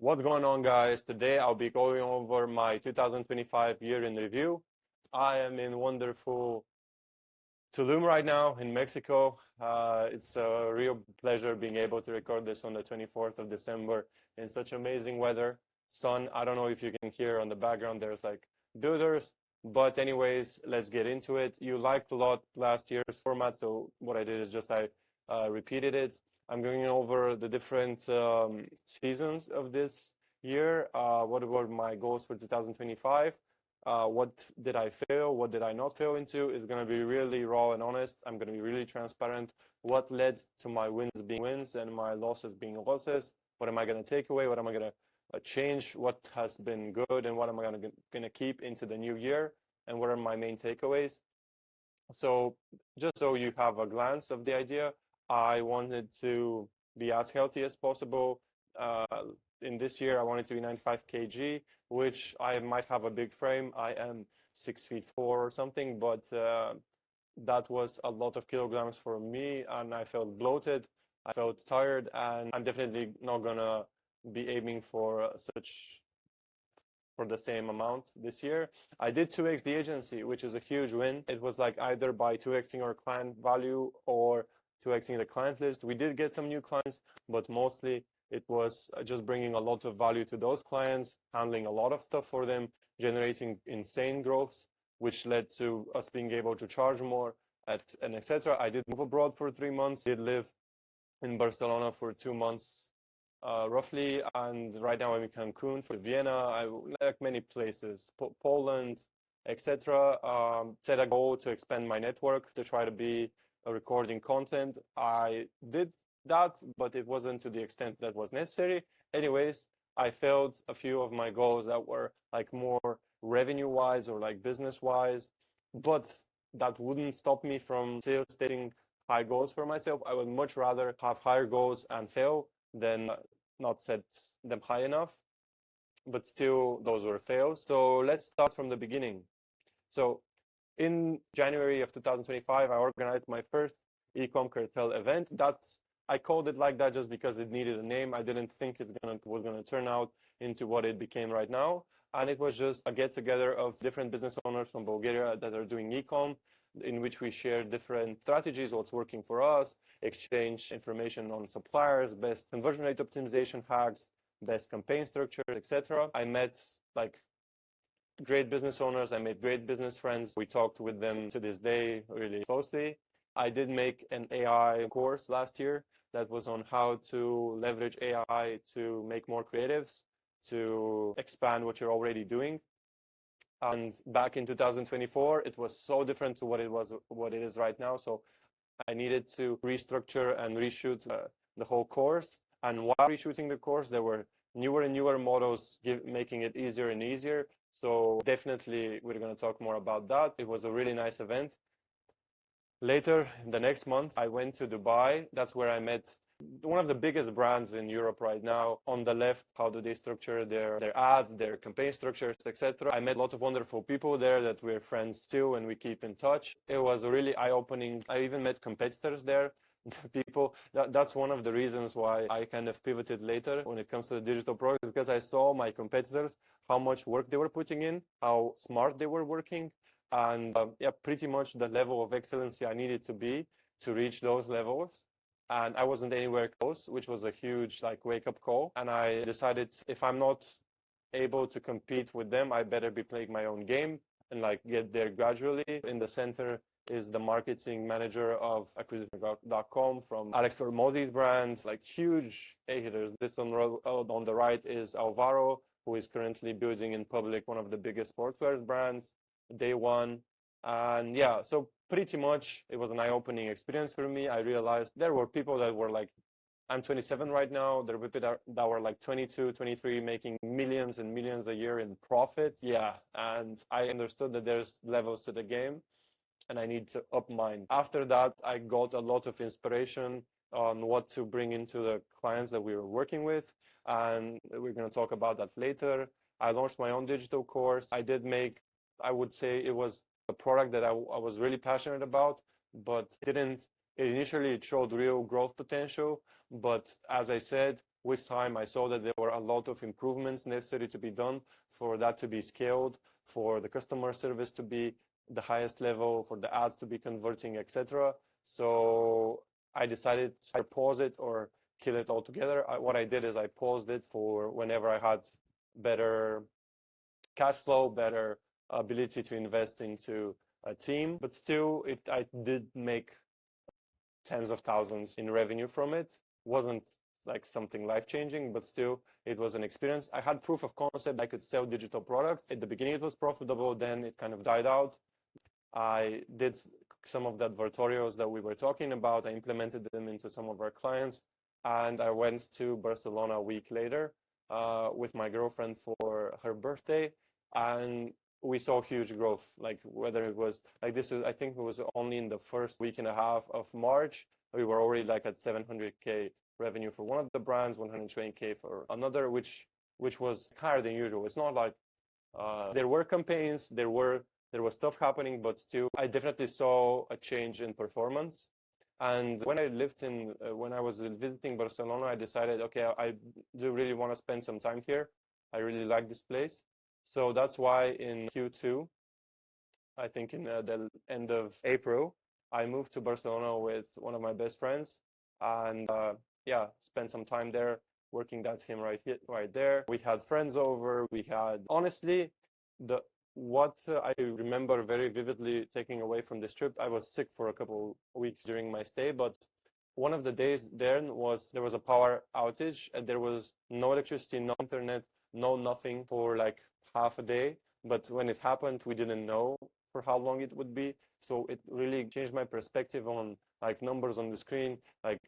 What's going on, guys? Today I'll be going over my 2025 year in review. I am in wonderful Tulum right now in Mexico. It's a real pleasure being able to record this on the 24th of December in such amazing weather. Sun, I don't know if you can hear on the background, there's like builders. But anyways, let's get into it. You liked a lot last year's format, so what I did is just I repeated it. I'm going over the different seasons of this year. What were my goals for 2025? What did I fail? What did I not fail into? Is going to be really raw and honest. I'm going to be really transparent. What led to my wins being wins and my losses being losses? What am I going to take away? What am I going to change? What has been good and what am I going to keep into the new year? And what are my main takeaways? So just so you have a glance of the idea, I wanted to be as healthy as possible. Uh, in this year, I wanted to be 95 kg, which I might have a big frame. I am 6'4" or something, but that was a lot of kilograms for me, and I felt bloated. I felt tired, and I'm definitely not gonna be aiming for the same amount this year. I did 2x the agency, which is a huge win. It was like either by 2xing our client value or 2xing the client list. We did get some new clients, but mostly it was just bringing a lot of value to those clients, handling a lot of stuff for them, generating insane growths, which led to us being able to charge more and etc. I did move abroad for 3 months, did live in Barcelona for 2 months roughly, and right now I'm in Cancun for Vienna. I like many places, Poland, etc. Set a goal to expand my network to try to be recording content. I did that, but it wasn't to the extent that was necessary. Anyways, I failed a few of my goals that were like more revenue-wise or like business-wise, but that wouldn't stop me from still setting high goals for myself. I would much rather have higher goals and fail than not set them high enough, but still those were fails. So let's start from the beginning. So in January of 2025, I organized my first Ecom Cartel event. I called it like that just because it needed a name. I didn't think it was gonna turn out into what it became right now. And it was just a get together of different business owners from Bulgaria that are doing ecom, in which we share different strategies, what's working for us, exchange information on suppliers, best conversion rate optimization hacks, best campaign structures, etc. I met like great business owners. I made great business friends. We talked with them to this day really closely. I did make an AI course last year that was on how to leverage AI to make more creatives, to expand what you're already doing. And back in 2024, it was so different to what it is right now. So I needed to restructure and reshoot the whole course. And while reshooting the course, there were newer and newer models making it easier and easier. So definitely we're going to talk more about that. It was a really nice event. Later, the next month, I went to Dubai. That's where I met one of the biggest brands in Europe right now. On the left, how do they structure their ads, their campaign structures, etc. I met a lot of wonderful people there that we're friends still and we keep in touch. It was really eye-opening. I even met competitors there. That's one of the reasons why I kind of pivoted later when it comes to the digital product, because I saw my competitors, how much work they were putting in, how smart they were working, and yeah, pretty much the level of excellency I needed to be to reach those levels. And I wasn't anywhere close, which was a huge like wake-up call. And I decided if I'm not able to compete with them, I better be playing my own game and like get there gradually. In the center is the marketing manager of acquisition.com from Alex Tormodi's brand, like huge hitters. This on the right is Alvaro, who is currently building in public one of the biggest sportswear brands, Day One. And yeah, so pretty much it was an eye-opening experience for me. I realized there were people that were like, I'm 27 right now. There were people that were like 22, 23, making millions and millions a year in profit. Yeah, and I understood that there's levels to the game and I need to up mine. After that, I got a lot of inspiration on what to bring into the clients that we were working with, and we're going to talk about that later. I launched my own digital course. I would say it was a product that I was really passionate about, but initially it showed real growth potential. But as I said, with time, I saw that there were a lot of improvements necessary to be done for that to be scaled, for the customer service to be the highest level, for the ads to be converting, etc. So I decided to pause it or kill it altogether. What I did is I paused it for whenever I had better cash flow, better ability to invest into a team. But still, I did make tens of thousands in revenue from it. Wasn't like something life-changing, but still it was an experience. I had proof of concept. I could sell digital products. At the beginning it was profitable, then it kind of died out. I did some of the advertorials that we were talking about. I implemented them into some of our clients, and I went to Barcelona a week later with my girlfriend for her birthday, and we saw huge growth. Like whether it was like this is, I think it was only in the first week and a half of March, we were already like at 700K revenue for one of the brands, 120K for another, which was higher than usual. It's not like there were campaigns, there was stuff happening, but still, I definitely saw a change in performance. And when when I was visiting Barcelona, I decided, okay, I do really want to spend some time here. I really like this place. So that's why in Q2, I think in the end of April, I moved to Barcelona with one of my best friends, and yeah, spent some time there working that team right there. We had friends over. We had honestly, what I remember very vividly taking away from this trip. I was sick for a couple weeks during my stay, but one of the days there was a power outage, and there was no electricity, no internet, no nothing for like half a day. But when it happened, we didn't know for how long it would be. So it really changed my perspective on like numbers on the screen. Like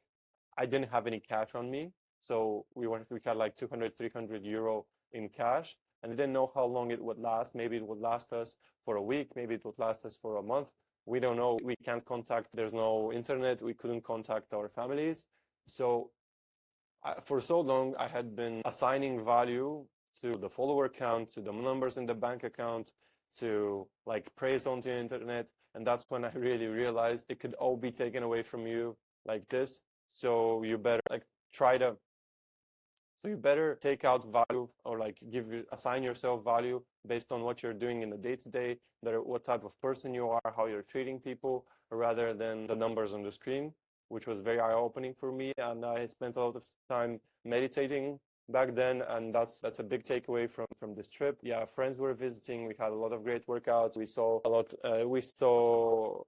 I didn't have any cash on me. So we had like 200, 300 euro in cash, and we didn't know how long it would last. Maybe it would last us for a week. Maybe it would last us for a month. We don't know. We can't contact. There's no internet. We couldn't contact our families. So for so long, I had been assigning value to the follower count, to the numbers in the bank account, to like praise on the internet. And that's when I really realized it could all be taken away from you like this. So you better like you better take out value or like assign yourself value based on what you're doing in the day-to-day, what type of person you are, how you're treating people, rather than the numbers on the screen, which was very eye-opening for me. And I spent a lot of time meditating back then, and that's a big takeaway from this trip. Yeah, friends were visiting. We had a lot of great workouts. We saw a lot. We saw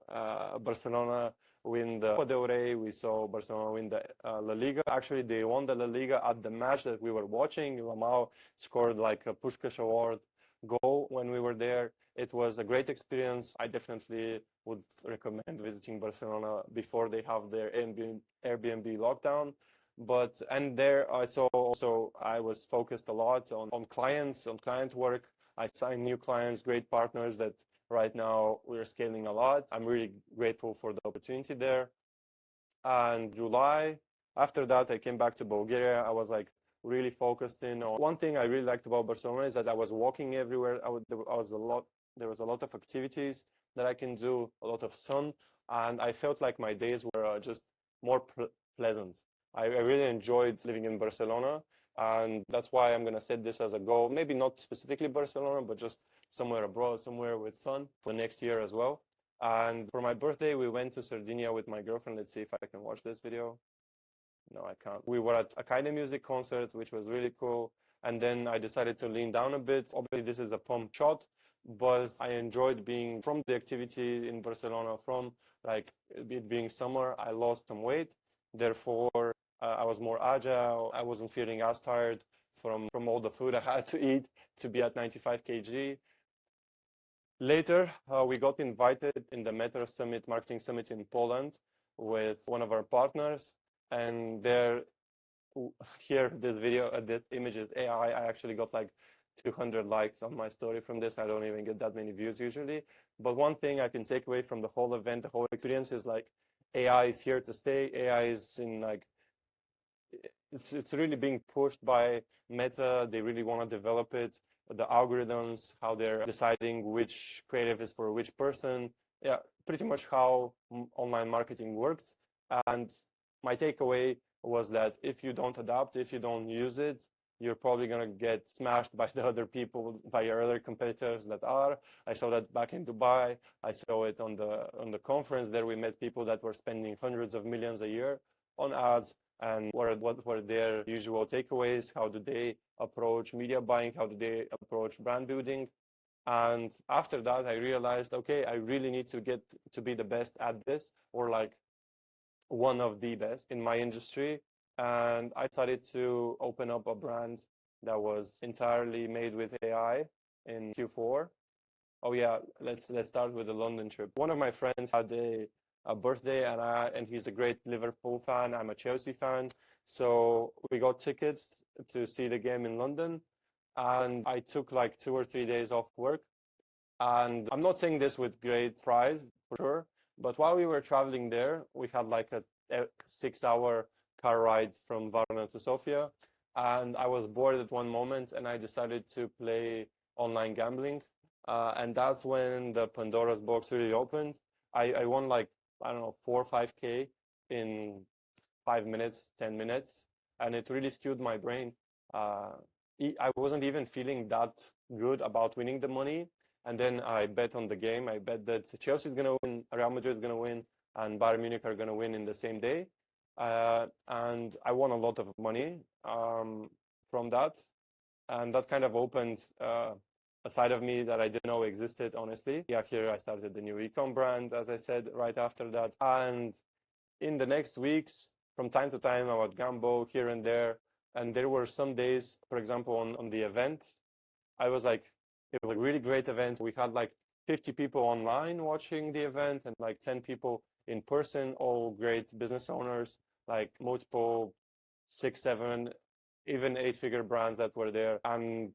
Barcelona win the Copa del Rey. We saw Barcelona win the La Liga. Actually, they won the La Liga at the match that we were watching. Lamau scored like a Puskás Award goal when we were there. It was a great experience. I definitely would recommend visiting Barcelona before they have their Airbnb lockdown. And there I saw also I was focused a lot on clients, on client work. I signed new clients, great partners that right now we're scaling a lot. I'm really grateful for the opportunity there. And July, after that, I came back to Bulgaria. I was like really focused in on one thing I really liked about Barcelona is that I was walking everywhere. There was a lot of activities that I can do, a lot of sun, and I felt like my days were just more pleasant. I really enjoyed living in Barcelona, and that's why I'm gonna set this as a goal. Maybe not specifically Barcelona, but just somewhere abroad, somewhere with sun for next year as well. And for my birthday, we went to Sardinia with my girlfriend. Let's see if I can watch this video. No, I can't. We were at a kind of music concert, which was really cool. And then I decided to lean down a bit. Obviously, this is a pump shot, but I enjoyed being from the activity in Barcelona, from like it being summer. I lost some weight. Therefore, I was more agile. I wasn't feeling as tired from all the food I had to eat to be at 95 kg. Later, we got invited in the Meta Summit, Marketing Summit in Poland with one of our partners. And here, this video, this image is AI. I actually got like 200 likes on my story from this. I don't even get that many views usually. But one thing I can take away from the whole event, the whole experience is like AI is here to stay. AI is in like, it's really being pushed by Meta. They really want to develop it. The algorithms, how they're deciding which creative is for which person. Yeah, pretty much how online marketing works. And my takeaway was that if you don't adapt, if you don't use it, you're probably going to get smashed by the other people, by your other competitors that are. I saw that back in Dubai. I saw it on the conference there. We met people that were spending hundreds of millions a year on ads. And what were their usual takeaways? How do they approach media buying? How do they approach brand building? And after that, I realized, okay, I really need to get to be the best at this, or like one of the best in my industry. And I decided to open up a brand that was entirely made with AI in Q4. Oh yeah, let's start with the London trip. One of my friends had a birthday, and he's a great Liverpool fan. I'm a Chelsea fan, so we got tickets to see the game in London, and I took like 2 or 3 days off work. And I'm not saying this with great pride, for sure, but while we were traveling there, we had like a 6 hour car ride from Varna to Sofia, and I was bored at one moment, and I decided to play online gambling. And that's when the Pandora's box really opened. I won like, I don't know, 4 or 5K in 5 minutes, 10 minutes, and it really skewed my brain. Uh, I wasn't even feeling that good about winning the money. And then I bet on the game. I bet that Chelsea is going to win, Real Madrid is going to win, and Bayern Munich are going to win in the same day. And I won a lot of money from that. And that kind of opened a side of me that I didn't know existed, honestly. Yeah, here I started the new ecom brand, as I said, right after that. And in the next weeks, from time to time, I would gamble here and there. And there were some days, for example, on the event, I was like, it was a really great event. We had like 50 people online watching the event and like 10 people in person, all great business owners, like multiple 6, 7, even 8-figure brands that were there. And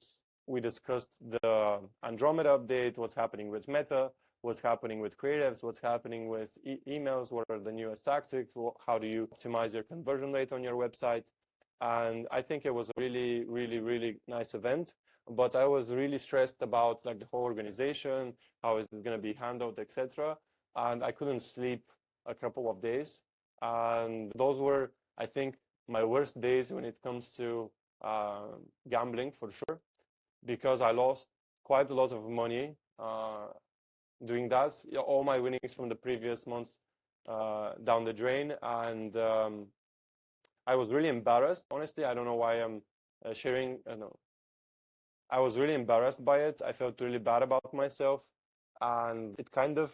we discussed the Andromeda update, what's happening with Meta, what's happening with creatives, what's happening with emails, what are the newest tactics, how do you optimize your conversion rate on your website. And I think it was a really, really, really nice event. But I was really stressed about like the whole organization, how is it going to be handled, etc. And I couldn't sleep a couple of days. And those were, I think, my worst days when it comes to gambling, for sure, because I lost quite a lot of money doing that. Yeah, all my winnings from the previous months down the drain, and I was really embarrassed. Honestly, I don't know why I'm sharing. No, I was really embarrassed by it. I felt really bad about myself, and it kind of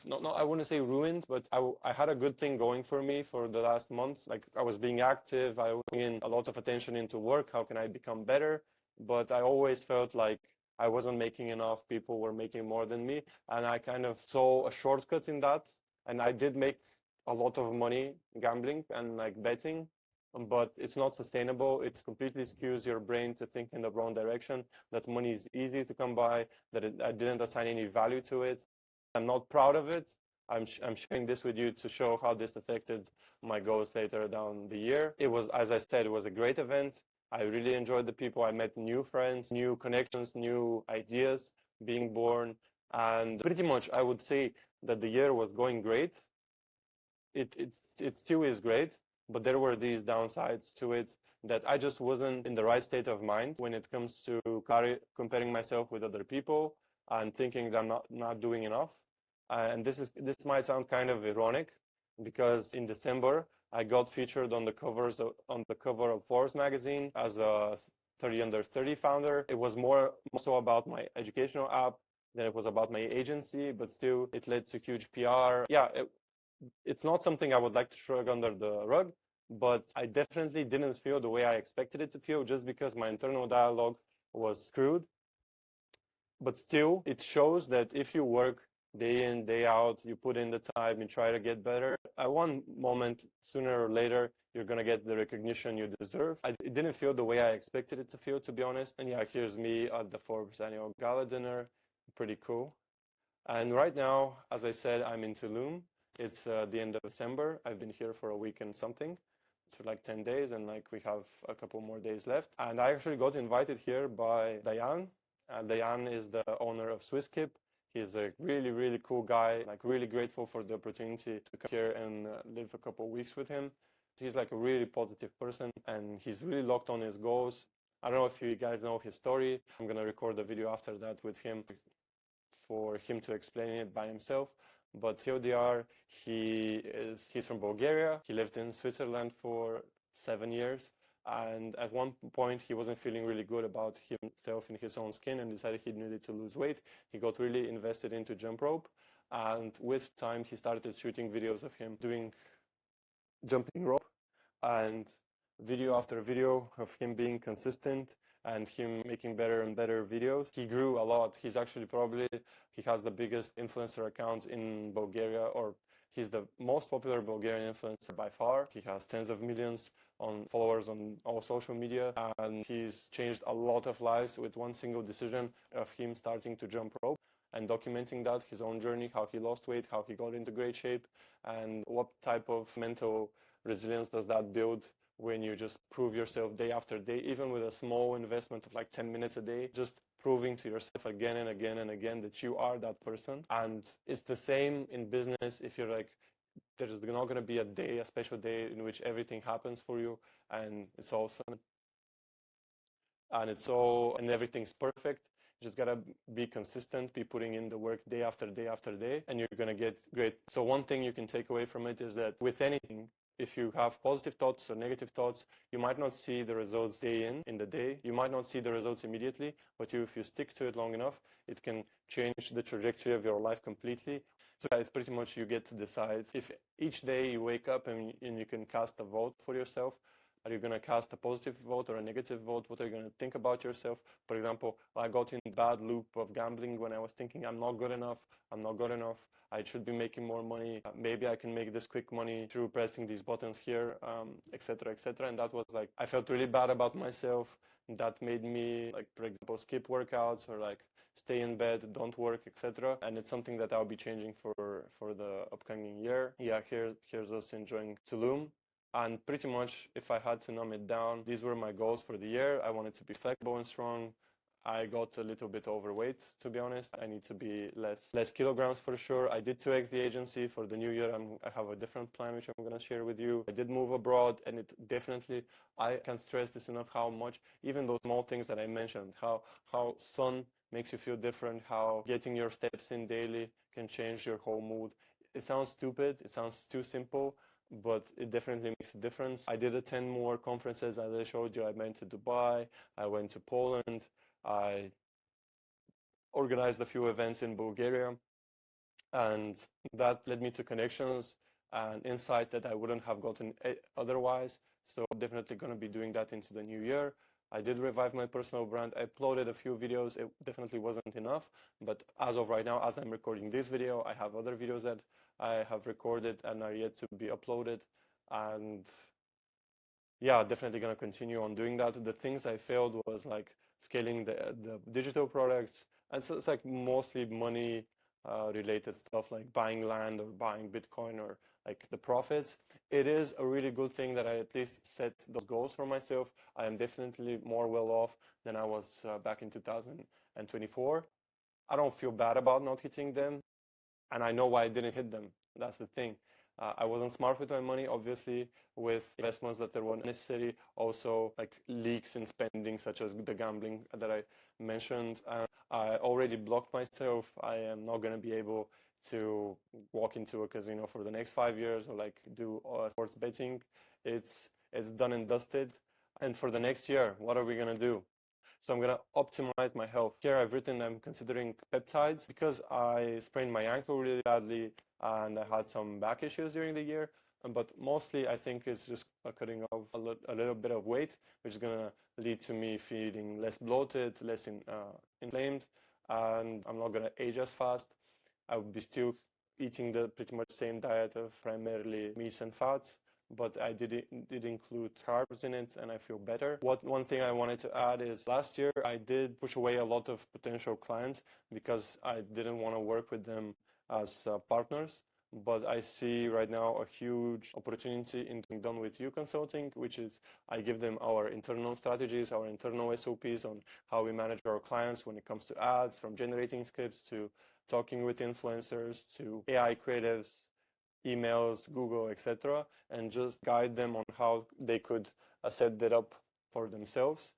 not I wouldn't say ruined, but I had a good thing going for me for the last months. Like I was being active, I was putting a lot of attention into work. How can I become better? But I always felt like I wasn't making enough. People were making more than me, and I kind of saw a shortcut in that. And I did make a lot of money gambling and like betting, but it's not sustainable. It completely skews your brain to think in the wrong direction. That money is easy to come by. I didn't assign any value to it. I'm not proud of it. I'm sharing this with you to show how this affected my goals later down the year. It was, as I said, it was a great event. I really enjoyed the people. I met new friends, new connections, new ideas being born. And pretty much I would say that the year was going great. It still is great, but there were these downsides to it that I just wasn't in the right state of mind when it comes to comparing myself with other people and thinking that I'm not doing enough. And this might sound kind of ironic because in December I got featured on the cover of Forbes magazine as a 30 under 30 founder. It was more so about my educational app than it was about my agency, but still it led to huge PR. Yeah, it's not something I would like to shrug under the rug, but I definitely didn't feel the way I expected it to feel just because my internal dialogue was screwed. But still, it shows that if you work day in, day out, you put in the time, you try to get better, at one moment, sooner or later, you're going to get the recognition you deserve. It didn't feel the way I expected it to feel, to be honest. And yeah, here's me at the Forbes annual gala dinner. Pretty cool. And right now, as I said, I'm in Tulum. It's the end of December. I've been here for a week and something, for like 10 days, and like we have a couple more days left. And I actually got invited here by Dayan. Dayan is the owner of SwissKip. He's a really, really cool guy, like really grateful for the opportunity to come here and live a couple weeks with him. He's like a really positive person and he's really locked on his goals. I don't know if you guys know his story. I'm gonna record a video after that with him for him to explain it by himself. But TLDR, he's from Bulgaria. He lived in Switzerland for 7 years. And at one point, he wasn't feeling really good about himself in his own skin and decided he needed to lose weight. He got really invested into jump rope. And with time, he started shooting videos of him doing jumping rope, and video after video of him being consistent and him making better and better videos. He grew a lot. He's actually he has the biggest influencer accounts in Bulgaria, or he's the most popular Bulgarian influencer by far. He has tens of millions on followers on all social media, and he's changed a lot of lives with one single decision of him starting to jump rope and documenting that, his own journey, how he lost weight, how he got into great shape, and what type of mental resilience does that build when you just prove yourself day after day, even with a small investment of like 10 minutes a day, just proving to yourself again and again and again that you are that person. And it's the same in business. If you're like, there's not going to be a special day in which everything happens for you and it's awesome and everything's perfect. You just gotta be consistent, be putting in the work day after day after day, and you're gonna get great. So one thing you can take away from it is that with anything, if you have positive thoughts or negative thoughts, you might not see the results day in the day. You might not see the results immediately, but if you stick to it long enough, it can change the trajectory of your life completely. So it's pretty much you get to decide. If each day you wake up and you can cast a vote for yourself, are you going to cast a positive vote or a negative vote? What are you going to think about yourself? For example, I got in a bad loop of gambling when I was thinking I'm not good enough, I should be making more money, maybe I can make this quick money through pressing these buttons here, etc., etc. And that was like, I felt really bad about myself. That made me, like, for example, skip workouts or like stay in bed, don't work, etc. And it's something that I'll be changing for the upcoming year. Yeah, here's us enjoying Tulum. And pretty much, if I had to numb it down, these were my goals for the year. I wanted to be flexible and strong. I got a little bit overweight, to be honest. I need to be less kilograms for sure. I did 2x the agency for the new year. I have a different plan, which I'm going to share with you. I did move abroad, and it definitely, I can't stress this enough, how much, even those small things that I mentioned, how sun makes you feel different, how getting your steps in daily can change your whole mood. It sounds stupid. It sounds too simple, but it definitely makes a difference. I did attend more conferences, as I showed you. I went to Dubai, I went to Poland, I organized a few events in Bulgaria, and that led me to connections and insight that I wouldn't have gotten otherwise. So I'm definitely going to be doing that into the new year. I did revive my personal brand. I uploaded a few videos. It definitely wasn't enough, but as of right now, as I'm recording this video, I have other videos that I have recorded and are yet to be uploaded. And yeah, definitely going to continue on doing that. The things I failed was like scaling the digital products. And so it's like mostly money related stuff, like buying land or buying Bitcoin or like the profits. It is a really good thing that I at least set those goals for myself. I am definitely more well off than I was back in 2024. I don't feel bad about not hitting them, and I know why I didn't hit them. That's the thing. I wasn't smart with my money, obviously, with investments that weren't necessary. Also, like leaks in spending, such as the gambling that I mentioned. I already blocked myself. I am not going to be able to walk into a casino for the next 5 years or like do sports betting. It's done and dusted. And for the next year, what are we going to do? So I'm going to optimize my health. Here I've written I'm considering peptides because I sprained my ankle really badly and I had some back issues during the year. But mostly I think it's just cutting off a little bit of weight, which is going to lead to me feeling less bloated, less inflamed, and I'm not going to age as fast. I would be still eating the pretty much same diet of primarily meats and fats, but I did include carbs in it, and I feel better. One thing I wanted to add is last year I did push away a lot of potential clients because I didn't want to work with them as partners. But I see right now a huge opportunity in doing Done With You consulting, which is I give them our internal strategies, our internal SOPs on how we manage our clients when it comes to ads, from generating scripts to talking with influencers to AI creatives, emails, Google, etc., and just guide them on how they could set that up for themselves.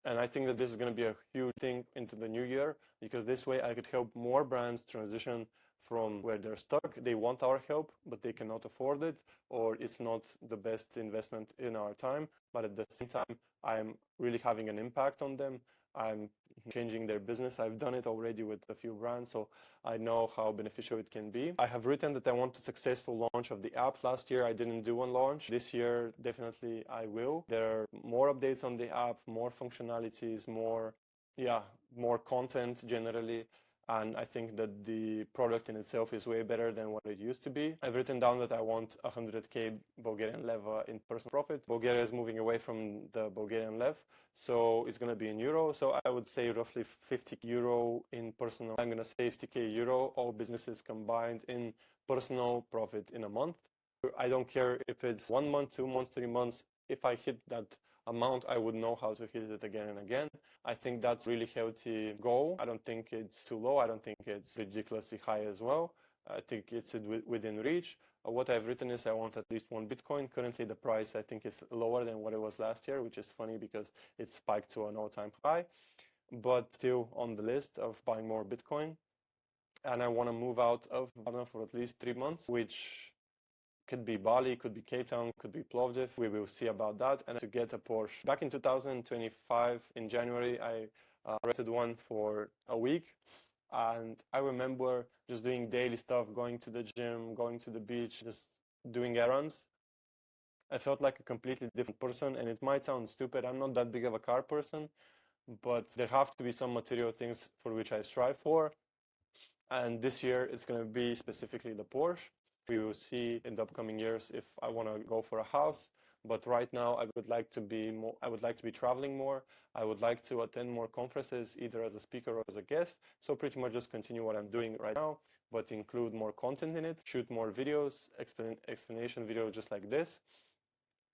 And I think that this is going to be a huge thing into the new year, because this way I could help more brands transition from where they're stuck. They want our help, but they cannot afford it, or it's not the best investment in our time. But at the same time, I'm really having an impact on them. I'm changing their business. I've done it already with a few brands, so I know how beneficial it can be. I have written that I want a successful launch of the app. Last year I didn't do one launch. This year definitely I will. There are more updates on the app, more functionalities, more content generally. And I think that the product in itself is way better than what it used to be. I've written down that I want 100K Bulgarian leva in personal profit. Bulgaria is moving away from the Bulgarian lev, so it's going to be in euro. So I would say roughly 50 euro in personal. I'm going to say 50K euro, all businesses combined, in personal profit in a month. I don't care if it's 1 month, 2 months, 3 months. If I hit that amount, I would know how to hit it again and again. I think that's a really healthy goal. I don't think it's too low. I don't think it's ridiculously high as well. I think it's within reach. What I've written is I want at least 1 Bitcoin. Currently, the price I think is lower than what it was last year, which is funny because it spiked to an all-time high, but still on the list of buying more Bitcoin. And I want to move out of Ghana for at least 3 months, which could be Bali, could be Cape Town, could be Plovdiv. We will see about that. And to get a Porsche. Back in 2025, in January, I rented one for a week. And I remember just doing daily stuff, going to the gym, going to the beach, just doing errands. I felt like a completely different person. And it might sound stupid. I'm not that big of a car person, but there have to be some material things for which I strive for. And this year, it's going to be specifically the Porsche. We will see in the upcoming years if I want to go for a house. But right now, I would like to be traveling more. I would like to attend more conferences, either as a speaker or as a guest. So pretty much just continue what I'm doing right now, but include more content in it, shoot more videos, explanation videos just like this,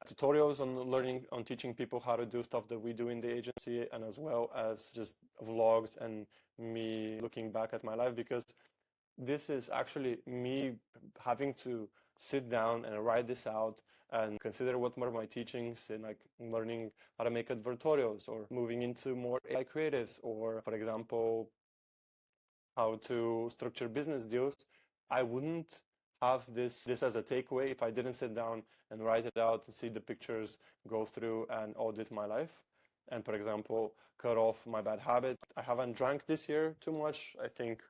tutorials on teaching people how to do stuff that we do in the agency, and as well as just vlogs and me looking back at my life, because this is actually me having to sit down and write this out and consider what were my teachings, and like learning how to make advertorials, or moving into more AI creatives, or for example, how to structure business deals. I wouldn't have this as a takeaway if I didn't sit down and write it out and see the pictures, go through and audit my life. And for example, cut off my bad habits. I haven't drank this year too much. I think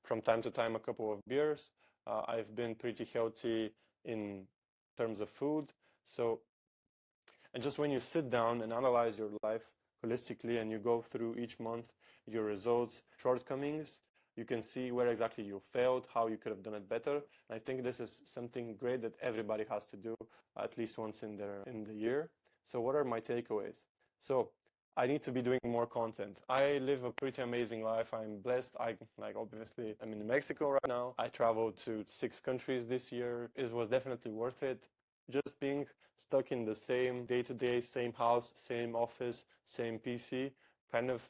from time to time a couple of beers. I've been pretty healthy in terms of food. So, and just when you sit down and analyze your life holistically and you go through each month your results, shortcomings, you can see where exactly you failed, how you could have done it better. And I think this is something great that everybody has to do at least once in the year. So what are my takeaways? So I need to be doing more content. I live a pretty amazing life. I'm blessed. Obviously I'm in Mexico right now. I traveled to 6 countries this year. It was definitely worth it. Just being stuck in the same day-to-day, same house, same office, same PC, kind of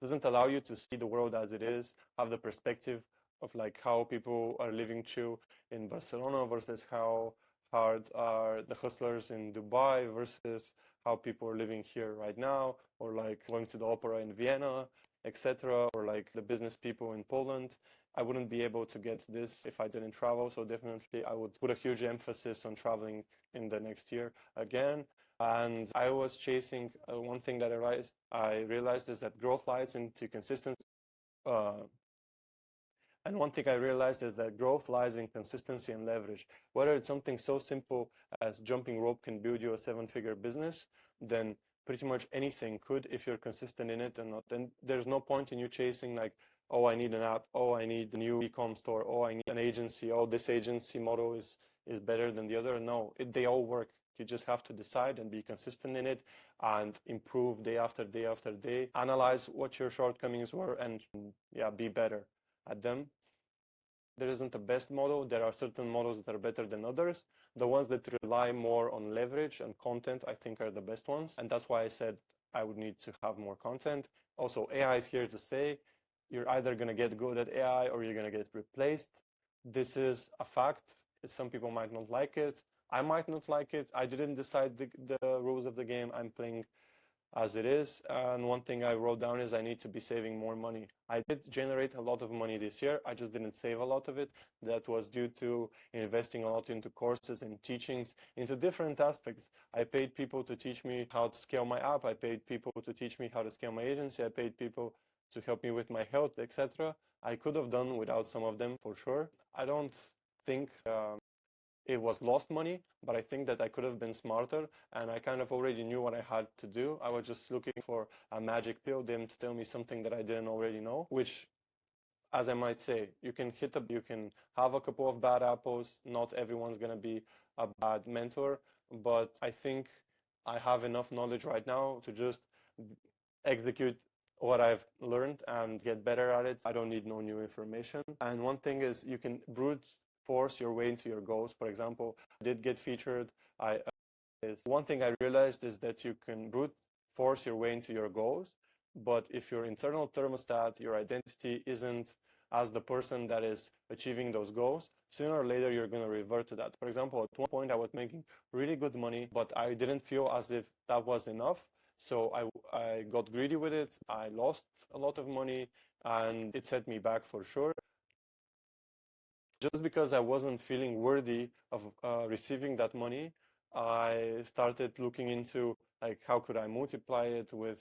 doesn't allow you to see the world as it is, have the perspective of like how people are living chill in Barcelona versus how hard are the hustlers in Dubai versus how people are living here right now, or like going to the opera in Vienna, etc., or like the business people in Poland. I wouldn't be able to get this if I didn't travel. So definitely I would put a huge emphasis on traveling in the next year again. And I was chasing one thing that I realized is that growth lies into consistency. And one thing I realized is that growth lies in consistency and leverage. Whether it's something so simple as jumping rope can build you a 7-figure business, then pretty much anything could if you're consistent in it or not. Then there's no point in you chasing like, oh, I need an app, oh, I need a new e-com store, oh, I need an agency, oh, this agency model is better than the other. No, they all work. You just have to decide and be consistent in it and improve day after day after day. Analyze what your shortcomings were and be better at them. There isn't a best model. There are certain models that are better than others. The ones that rely more on leverage and content, I think, are the best ones. And that's why I said I would need to have more content. Also, AI is here to stay. you're either going to get good at AI or you're going to get replaced. This is a fact. Some people might not like it. I might not like it. I didn't decide the rules of the game. I'm playing as it is. And one thing I wrote down is I need to be saving more money. I did generate a lot of money this year. I just didn't save a lot of it. That was due to investing a lot into courses and teachings, into different aspects. I paid people to teach me how to scale my app. I paid people to teach me how to scale my agency. I paid people to help me with my health, etc. I could have done without some of them for sure. I don't think it was lost money, but I think that I could have been smarter, and I kind of already knew what I had to do. I was just looking for a magic pill, them to tell me something that I didn't already know, which, as I might say, you can you can have a couple of bad apples. Not everyone's gonna be a bad mentor, but I think I have enough knowledge right now to just execute what I've learned and get better at it. I don't need no new information. And one thing is you can brute force your way into your goals. For example, I did get featured. One thing I realized is that you can brute force your way into your goals, but if your internal thermostat, your identity isn't as the person that is achieving those goals, sooner or later you're going to revert to that. For example, at one point I was making really good money, but I didn't feel as if that was enough. So I got greedy with it. I lost a lot of money and it set me back for sure. Just because I wasn't feeling worthy of receiving that money, I started looking into like how could I multiply it with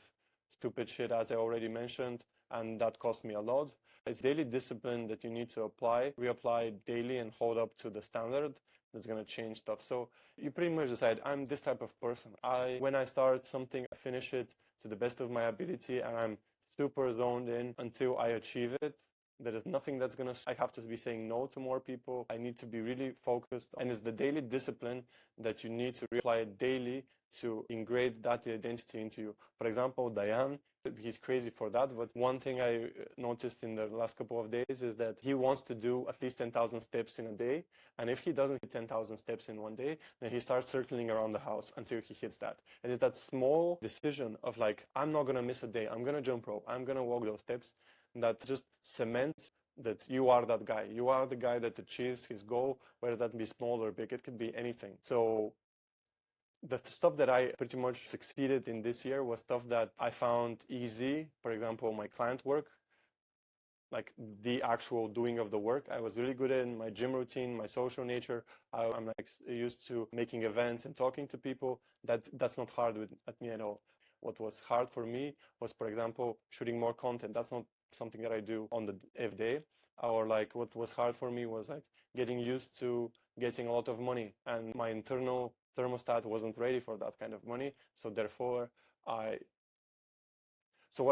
stupid shit, as I already mentioned, and that cost me a lot. It's daily discipline that you need to reapply daily and hold up to the standard that's going to change stuff. So you pretty much decide, I'm this type of person. When I start something, I finish it to the best of my ability and I'm super zoned in until I achieve it. There is nothing that's gonna, I have to be saying no to more people. I need to be really focused. And it's the daily discipline that you need to reapply daily to ingrate that identity into you. For example, Dayan, he's crazy for that. But one thing I noticed in the last couple of days is that he wants to do at least 10,000 steps in a day. And if he doesn't hit 10,000 steps in one day, then he starts circling around the house until he hits that. And it's that small decision of like, I'm not going to miss a day. I'm going to jump rope. I'm going to walk those steps. That just cements that you are that guy. You are the guy that achieves his goal, whether that be small or big. It could be anything. So the stuff that I pretty much succeeded in this year was stuff that I found easy. For example, my client work, like the actual doing of the work. I was really good in my gym routine, my social nature. I'm like used to making events and talking to people. That's not hard at me at all. What was hard for me was, for example, shooting more content. That's not something that I do on the every day. Or like what was hard for me was like getting used to getting a lot of money, and my internal thermostat wasn't ready for that kind of money. So therefore, what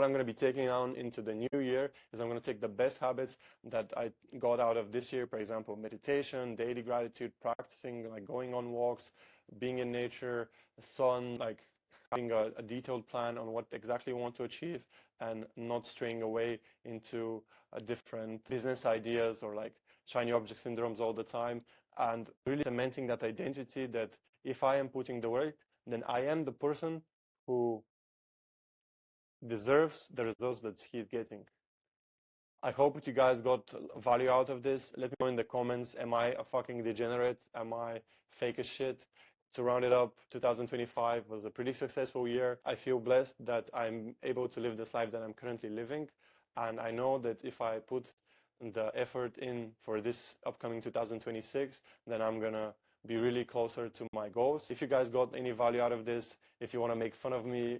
I'm going to be taking on into the new year is I'm going to take the best habits that I got out of this year. For example, meditation, daily gratitude, practicing, like going on walks, being in nature, sun, like having a detailed plan on what exactly you want to achieve, and not straying away into different business ideas or like shiny object syndromes all the time, and really cementing that identity that if I am putting the work, then I am the person who deserves the results that he's getting. I hope you guys got value out of this. Let me know in the comments, am I a fucking degenerate? Am I fake as shit? To round it up, 2025 was a pretty successful year. I feel blessed that I'm able to live this life that I'm currently living. And I know that if I put the effort in for this upcoming 2026, then I'm gonna be really closer to my goals. If you guys got any value out of this, if you want to make fun of me,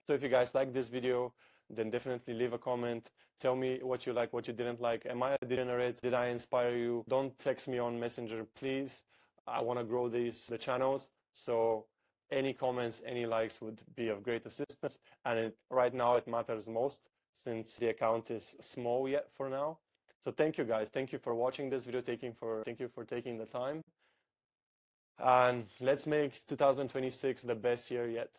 so if you guys like this video, then definitely leave a comment. Tell me what you like, what you didn't like. Am I a degenerate? Did I inspire you? Don't text me on Messenger, please. I want to grow the channels. So any comments, any likes would be of great assistance. And right now it matters most since the account is small yet for now. So thank you guys. Thank you for watching this video. Thank you for taking the time. And let's make 2026 the best year yet.